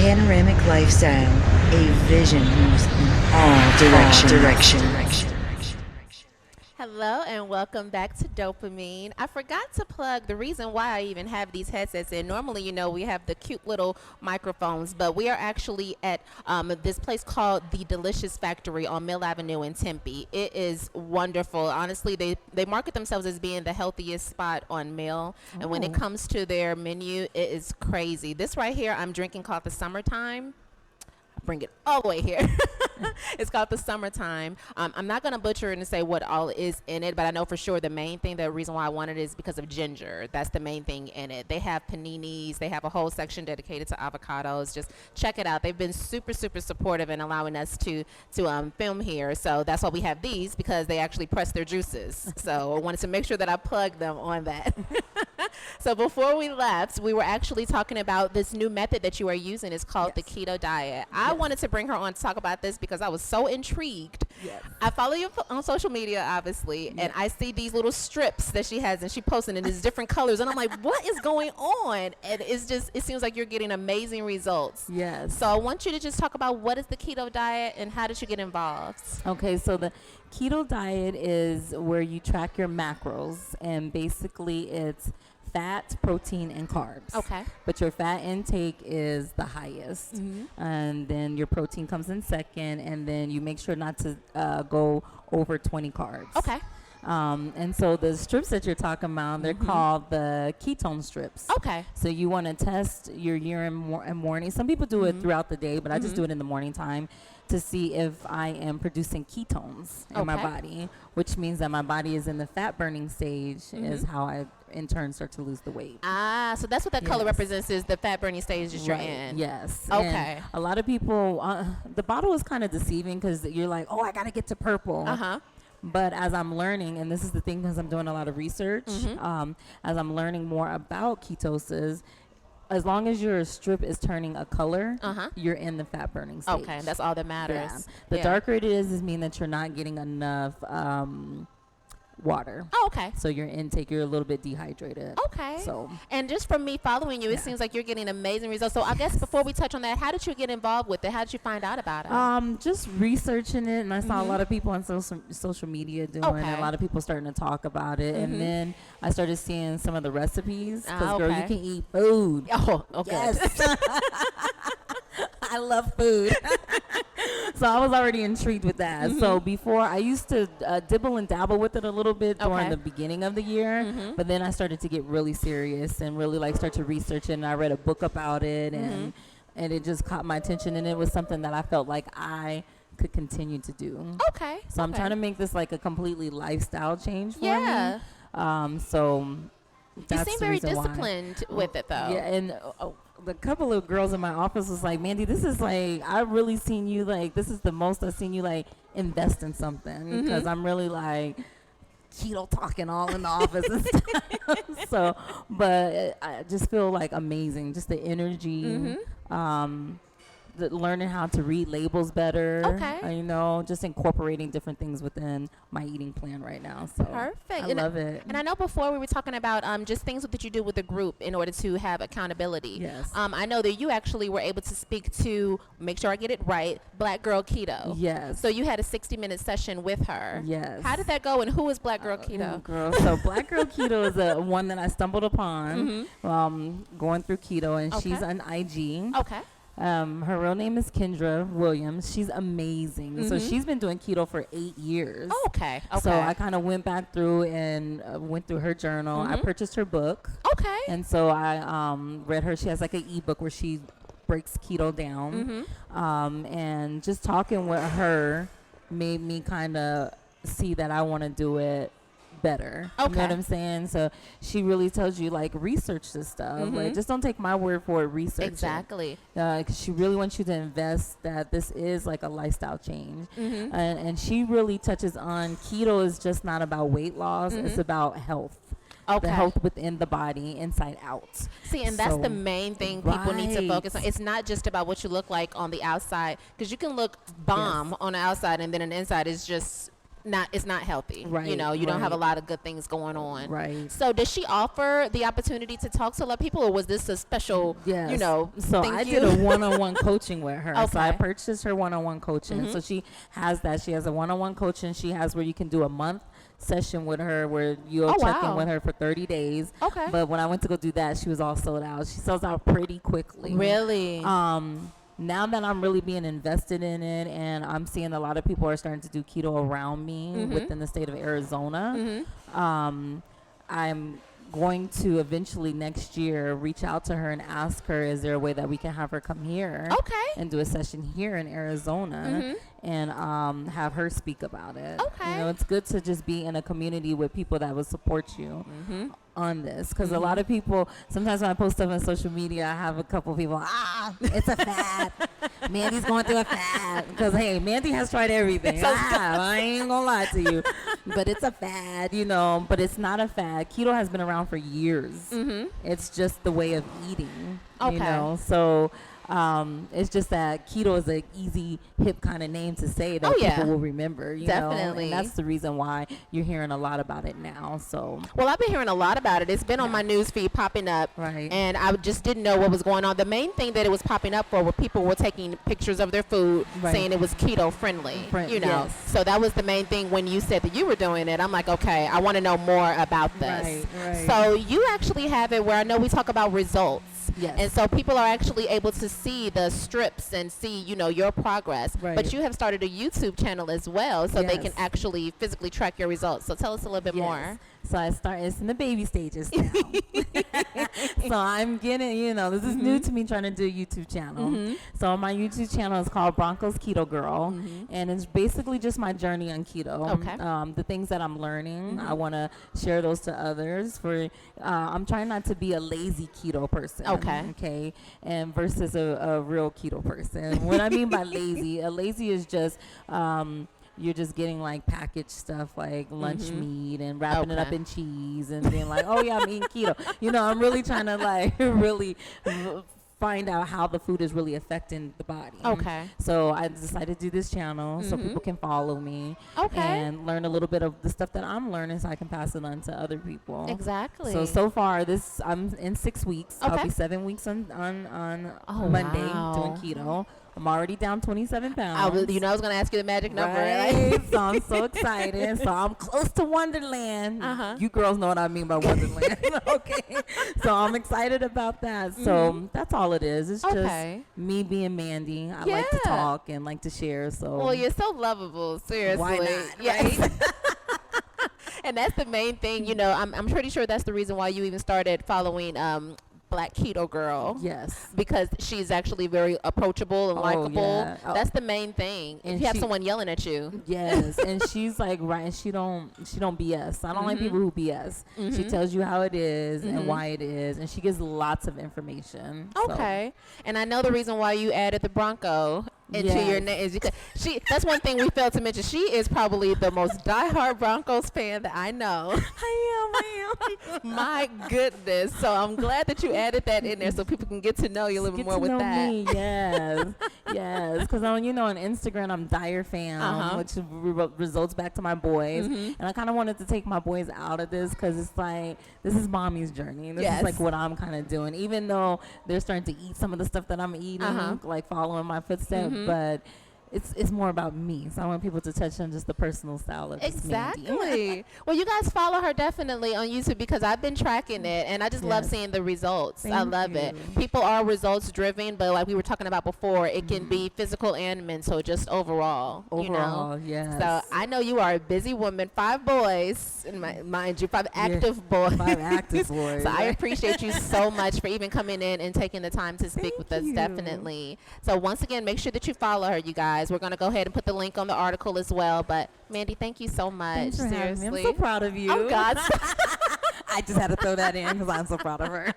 panoramic lifestyle, a vision moves in all directions. Hello and welcome back to Dopamine. I forgot to plug the reason why I even have these headsets in. Normally, we have the cute little microphones, but we are actually at this place called the Delicious Factory on Mill Avenue in Tempe. It is wonderful. Honestly, they market themselves as being the healthiest spot on Mill, and when it comes to their menu, it is crazy. This right here, I'm drinking called the Summertime. Bring it all the way here. It's called the Summertime. I'm not going to butcher it and say what all is in it, but I know for sure the main thing, the reason why I wanted it is because of ginger. That's the main thing in it. They have paninis. They have a whole section dedicated to avocados. Just check it out. They've been super, super supportive in allowing us to film here. So that's why we have these, because they actually press their juices. So I wanted to make sure that I plugged them on that. So before we left, we were actually talking about this new method that you are using. It's called the Keto diet. I wanted to bring her on to talk about this because I was so intrigued. Yes. I follow you on social media, obviously, and I see these little strips that she has, and she posting in these different colors, and I'm like, what is going on? And it seems like you're getting amazing results. Yes. So I want you to just talk about what is the keto diet and how did you get involved? Okay, so the keto diet is where you track your macros, and basically it's fat, protein, and carbs. Okay. But your fat intake is the highest. And then your protein comes in second, and then you make sure not to go over 20 carbs. Okay. And so the strips that you're talking about, they're called the ketone strips. Okay. So you want to test your urine in morning. Some people do it throughout the day, but I just do it in the morning time to see if I am producing ketones in my body, which means that my body is in the fat burning stage, is how I in turn start to lose the weight. Ah, so that's what that color represents, is the fat burning stage that you're in. Yes. Okay. And a lot of people, the bottle is kind of deceiving because you're like, oh, I got to get to purple. But as I'm learning, and this is the thing because I'm doing a lot of research, as I'm learning more about ketosis, as long as your strip is turning a color, you're in the fat burning stage. Okay, that's all that matters. Yeah. The darker it is mean that you're not getting enough water. Oh, okay. So your intake, you're a little bit dehydrated. Okay. So, and just from me following you, it seems like you're getting amazing results. So I guess before we touch on that, how did you get involved with it? How did you find out about it? just researching it, and I saw a lot of people on social media doing it. A lot of people starting to talk about it, and then I started seeing some of the recipes. Because girl, you can eat food. Oh, okay. Yes. I love food. So I was already intrigued with that. So before, I used to dibble and dabble with it a little bit during the beginning of the year, but then I started to get really serious and really start to research it, and I read a book about it, and it just caught my attention, and it was something that I felt like I could continue to do. Okay. So I'm trying to make this like a completely lifestyle change for me. So that's you seem the very reason disciplined with it, though. Yeah, and the couple of girls in my office was like, Mandy, this is like, I've really seen you, like, this is the most I've seen you, like, invest in something. Because I'm really, like, keto talking all in the office and stuff. So, but I just feel, like, amazing. Just the energy, learning how to read labels better. Okay. Just incorporating different things within my eating plan right now. So Perfect. I love it. And I know before we were talking about just things that you do with the group in order to have accountability. Yes. I know that you actually were able to speak to, make sure I get it right, Black Girl Keto. Yes. So you had a 60-minute session with her. Yes. How did that go, and who is Black Girl Keto? So Black Girl Keto is a one that I stumbled upon going through keto, and she's on IG. Okay. Her real name is Kendra Williams. She's amazing. So she's been doing keto for 8 years. Oh, okay. So I kind of went back through and went through her journal. I purchased her book. Okay. And so I read her. She has like an ebook where she breaks keto down. And just talking with her made me kind of see that I want to do it better. Okay. You know what I'm saying? So she really tells you, like, research this stuff. Like, just don't take my word for it. Research Exactly. Because she really wants you to invest that this is like a lifestyle change. And she really touches on keto is just not about weight loss. It's about health. The health within the body, inside out. See, and that's the main thing people need to focus on. It's not just about what you look like on the outside, because you can look bomb on the outside, and then on the inside is just it's not healthy. Right, You know, you don't have a right. lot of good things going on. Right. So does she offer the opportunity to talk to a lot of people, or was this a special, Yes. you know, so thank I you? did a one-on-one coaching with her. So I Okay. purchased her one-on-one coaching. So she has that. She has a one-on-one coaching. She has where you can do a month session with her where you'll Oh, check wow. in with her for 30 days. Okay. But when I went to go do that, she was all sold out. She sells out pretty quickly. Really? Now that I'm really being invested in it, and I'm seeing a lot of people are starting to do keto around me within the state of Arizona, I'm going to eventually next year reach out to her and ask her, is there a way that we can have her come here Okay. and do a session here in Arizona and have her speak about it. Okay. You know, it's good to just be in a community with people that will support you on this, because a lot of people, sometimes when I post stuff on social media, I have a couple people, it's a fad. Mandy's going through a fad. Because, hey, Mandy has tried everything. I ain't gonna lie to you. But it's a fad, you know, but it's not a fad. Keto has been around for years. It's just the way of eating, you Okay. know. So it's just that keto is an easy, hip kind of name to say that Oh, yeah. people will remember, you know. Definitely. And that's the reason why you're hearing a lot about it now. So Well, I've been hearing a lot about it. It's been on my news feed popping up. Right. And I just didn't know what was going on. The main thing that it was popping up for were people were taking pictures of their food Right. saying it was keto friendly. You know. Yes. So that was the main thing when you said that you were doing it. I'm like, okay, I want to know more about this. Right. So you actually have it where I know we talk about results. Yes. And so people are actually able to see the strips and see, you know, your progress. Right. But you have started a YouTube channel as well, so they can Yes. actually physically track your results. So tell us a little bit more. So it's in the baby stages now. So I'm getting, you know, this is new to me trying to do a YouTube channel. So my YouTube channel is called Broncos Keto Girl, and it's basically just my journey on keto. Okay. The things that I'm learning, I want to share those to others. I'm trying not to be a lazy keto person. Okay. And versus a real keto person. What I mean by lazy, a lazy is just you're just getting like packaged stuff like lunch meat and wrapping it up in cheese and being like, oh yeah, I'm eating keto. You know, I'm really trying to like really find out how the food is really affecting the body. Okay. So I decided to do this channel so people can follow me and learn a little bit of the stuff that I'm learning so I can pass it on to other people. Exactly. So far I'm in 6 weeks. I'll Okay. be 7 weeks on Oh, Monday wow. doing keto. I'm already down 27 pounds. I was going to ask you the magic number. Right. So I'm so excited. So I'm close to Wonderland. You girls know what I mean by Wonderland. Okay. So I'm excited about that. So that's all it is. It's Okay. just me being Mandy. I like to Yeah. talk and like to share. So Well, you're so lovable. Seriously. why not? Yes. Right? And that's the main thing. You know, I'm pretty sure that's the reason why you even started following Black Keto Girl. Yes. Because she's actually very approachable and Oh, likable. yeah. Oh. That's the main thing. And if you have she- someone yelling at you. Yes, and she's like right, and she don't BS. I don't like people who BS. She tells you how it is and why it is, and she gives lots of information. So, Okay. And I know the reason why you added the Bronco into Yes. your name is because that's one thing we failed to mention. She is probably the most diehard Broncos fan that I know. I am. My goodness. So I'm glad that you added that in there so people can get to know you a little bit Get more to with know that. me, yes, yes. Because on Instagram I'm Dyer fam, which results back to my boys, and I kind of wanted to take my boys out of this because it's like this is mommy's journey. This Yes. is like what I'm kind of doing, even though they're starting to eat some of the stuff that I'm eating, like following my footsteps, but. It's more about me, so I want people to touch on just the personal style of just Mandy. Exactly. Well, you guys follow her definitely on YouTube because I've been tracking it, and I just love Yes. seeing the results. I Thank love it. you. People are results driven, but like we were talking about before, it can be physical and mental, just overall. Overall, you know? yes. So I know you are a busy woman. 5 boys, and mind you, 5 active boys. 5 active boys. So I appreciate you so much for even coming in and taking the time to speak with us. you. Definitely. So once again, make sure that you follow her, you guys. We're going to go ahead and put the link on the article as well. But Mandy, thank you so much. Thanks for having me. Seriously. I'm so proud of you. Oh God. I just had to throw that in because I'm so proud of her.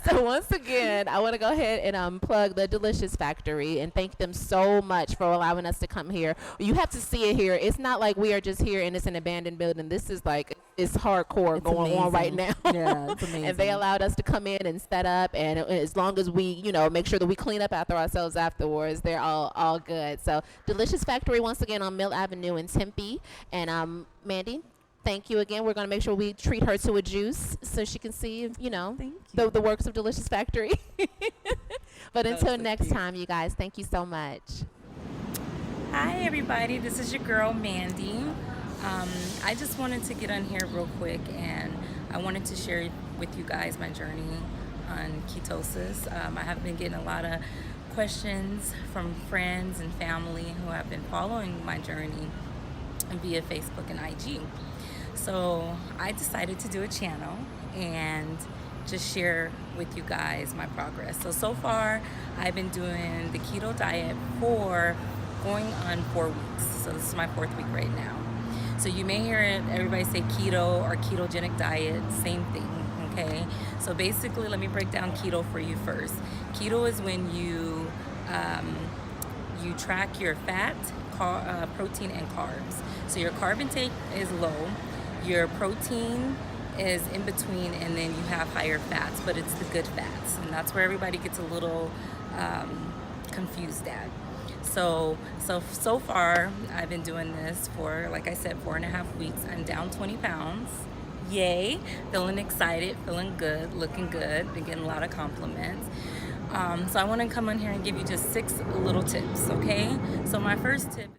So once again, I want to go ahead and plug the Delicious Factory and thank them so much for allowing us to come here. You have to see it here. It's not like we are just here and it's an abandoned building. This is like, it's hardcore It's going on right amazing. now. Yeah, it's amazing. And they allowed us to come in and set up, and as long as we, you know, make sure that we clean up after ourselves afterwards, they're all good. So Delicious Factory, once again, on Mill Avenue in Tempe. And Mandy, thank you again. We're going to make sure we treat her to a juice so she can see, you know, the works of Delicious Factory. But until next time, you guys, thank you so much. Hi everybody, this is your girl Mandy. I just wanted to get on here real quick, and I wanted to share with you guys my journey on ketosis. I have been getting a lot of questions from friends and family who have been following my journey via Facebook and IG. So I decided to do a channel and just share with you guys my progress. So far I've been doing the keto diet for going on 4 weeks. So this is my 4th week right now. So you may hear everybody say keto or ketogenic diet, same thing, okay? So basically, let me break down keto for you first. Keto is when you track your fat, protein, and carbs. So your carb intake is low, your protein is in between, and then you have higher fats, but it's the good fats. And that's where everybody gets a little confused at. So far, I've been doing this for, like I said, 4.5 weeks. I'm down 20 pounds. Yay. Feeling excited, feeling good, looking good. Been getting a lot of compliments. So I want to come on here and give you just 6 little tips, okay? So my first tip